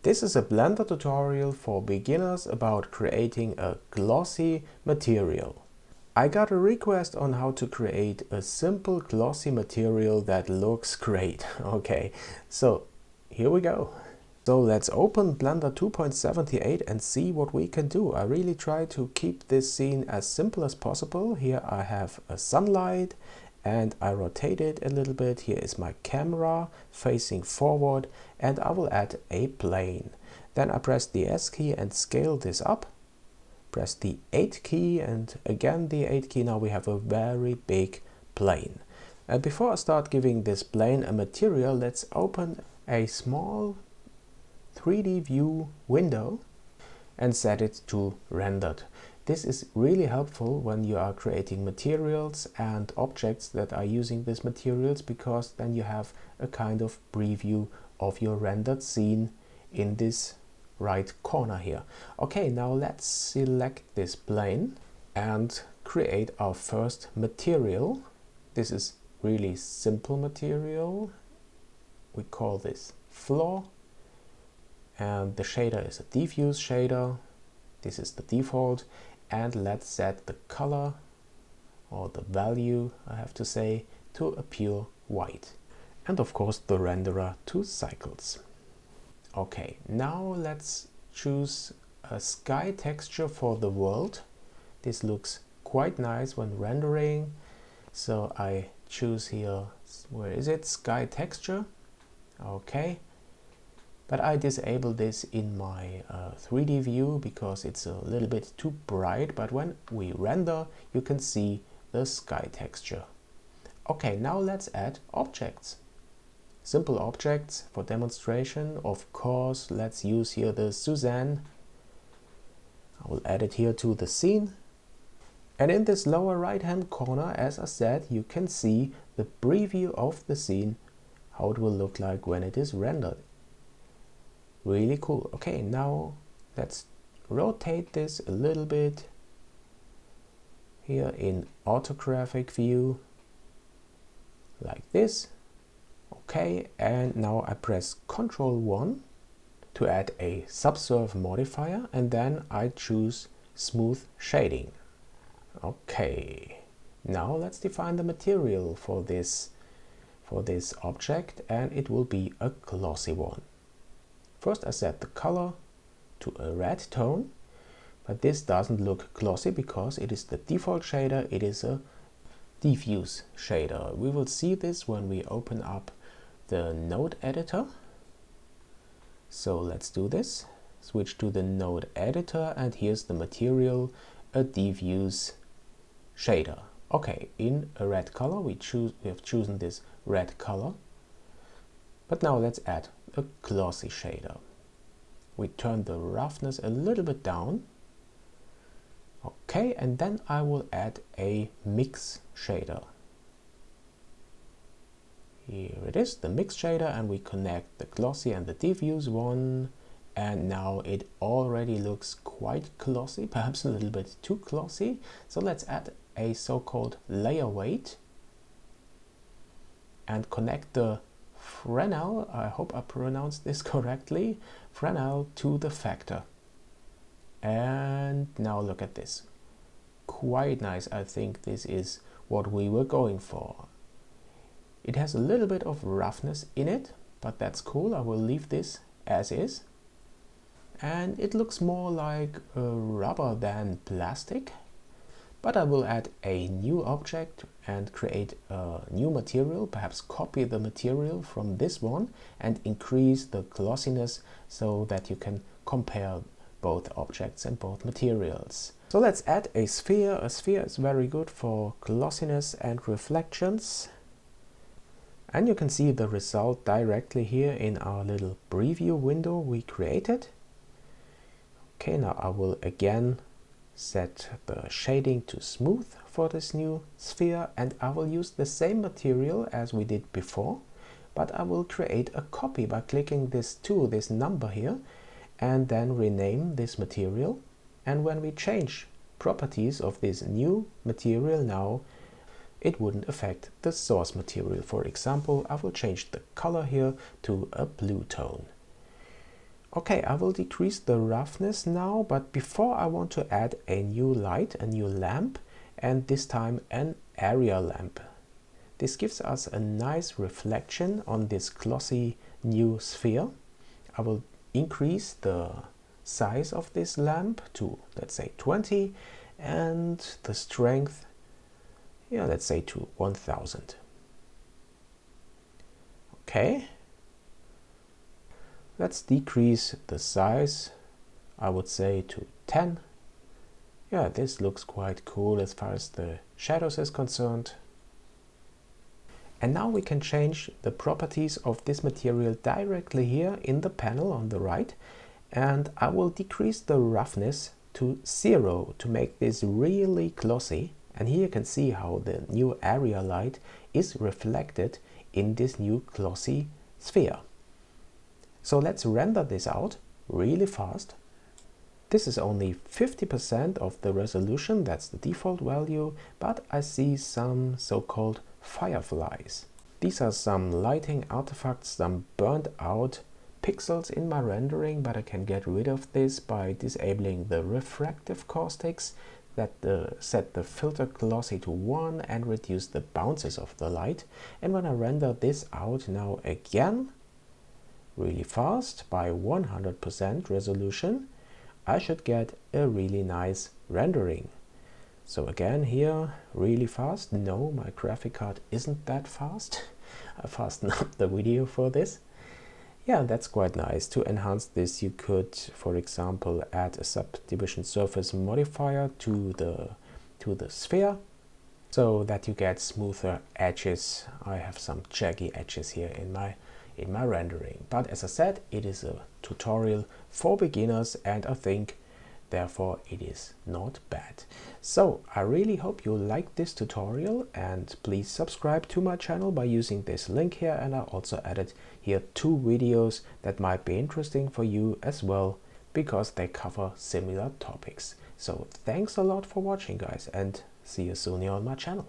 This is a Blender tutorial for beginners about creating a glossy material. I got a request on how to create a simple glossy material that looks great. Okay, so here we go. So let's open Blender 2.78 and see what we can do. I really try to keep this scene as simple as possible. Here I have a sunlight and I rotate it a little bit. Here is my camera facing forward and I will add a plane. Then I press the S key and scale this up. Press the 8 key and again the 8 key. Now we have a very big plane. Before I start giving this plane a material, let's open a small 3D view window and set it to rendered. This is really helpful when you are creating materials and objects that are using these materials, because then you have a kind of preview of your rendered scene in this right corner here. Okay, now let's select this plane and create our first material. This is really simple material. We call this floor. And the shader is a diffuse shader. This is the default. And let's set the color, or the value I have to say, to a pure white. And of course the renderer to cycles. Okay, now let's choose a sky texture for the world. This looks quite nice when rendering. So I choose here, where is it? Sky texture. Okay. But I disable this in my 3D view because it's a little bit too bright, but when we render you can see the sky texture. Okay, now let's add objects. Simple objects for demonstration. Of course, let's use here the Suzanne. I will add it here to the scene. And in this lower right hand corner, as I said, you can see the preview of the scene, how it will look like when it is rendered. Really cool. Okay, now let's rotate this a little bit here in orthographic view like this. Okay, and now I press Ctrl 1 to add a subsurf modifier, and then I choose smooth shading. Okay, now let's define the material for this object, and it will be a glossy one. First I set the color to a red tone, but this doesn't look glossy because it is the default shader, it is a diffuse shader. We will see this when we open up the node editor. So let's do this. Switch to the node editor and here's the material, a diffuse shader. Okay, in a red color, we have chosen this red color. But now let's add a glossy shader. We turn the roughness a little bit down. Okay, and then I will add a mix shader. Here it is, the mix shader, and we connect the glossy and the diffuse one. And now it already looks quite glossy, perhaps a little bit too glossy. So let's add a so-called layer weight and connect the Fresnel, I hope I pronounced this correctly, Fresnel to the factor. And now look at this. Quite nice. I think this is what we were going for. It has a little bit of roughness in it, but that's cool. I will leave this as is. And it looks more like rubber than plastic. But I will add a new object and create a new material, perhaps copy the material from this one and increase the glossiness so that you can compare both objects and both materials. So let's add a sphere. A sphere is very good for glossiness and reflections. And you can see the result directly here in our little preview window we created. Okay, now I will again set the shading to smooth for this new sphere, and I will use the same material as we did before, but I will create a copy by clicking this tool, this number here, and then rename this material. And when we change properties of this new material now, it wouldn't affect the source material. For example, I will change the color here to a blue tone. Okay, I will decrease the roughness now, but before I want to add a new light, a new lamp, and this time an area lamp. This gives us a nice reflection on this glossy new sphere. I will increase the size of this lamp to, let's say, 20, and the strength, yeah, let's say to 1000. Okay. Let's decrease the size, I would say to 10. Yeah, this looks quite cool as far as the shadows is concerned. And now we can change the properties of this material directly here in the panel on the right. And I will decrease the roughness to 0 to make this really glossy. And here you can see how the new area light is reflected in this new glossy sphere. So let's render this out really fast. This is only 50% of the resolution, that's the default value, but I see some so-called fireflies. These are some lighting artifacts, some burnt out pixels in my rendering, but I can get rid of this by disabling the refractive caustics that set the filter glossy to 1 and reduce the bounces of the light. And when I render this out now again, really fast by 100% resolution, I should get a really nice rendering. So again here, really fast. No, my graphic card isn't that fast. I fastened up the video for this. Yeah, that's quite nice. To enhance this, you could, for example, add a subdivision surface modifier to the sphere so that you get smoother edges. I have some jaggy edges here in my rendering. But as I said, it is a tutorial for beginners, and I think therefore it is not bad. So I really hope you liked this tutorial, and please subscribe to my channel by using this link here, and I also added here 2 videos that might be interesting for you as well, because they cover similar topics. So thanks a lot for watching, guys, and see you soon here on my channel.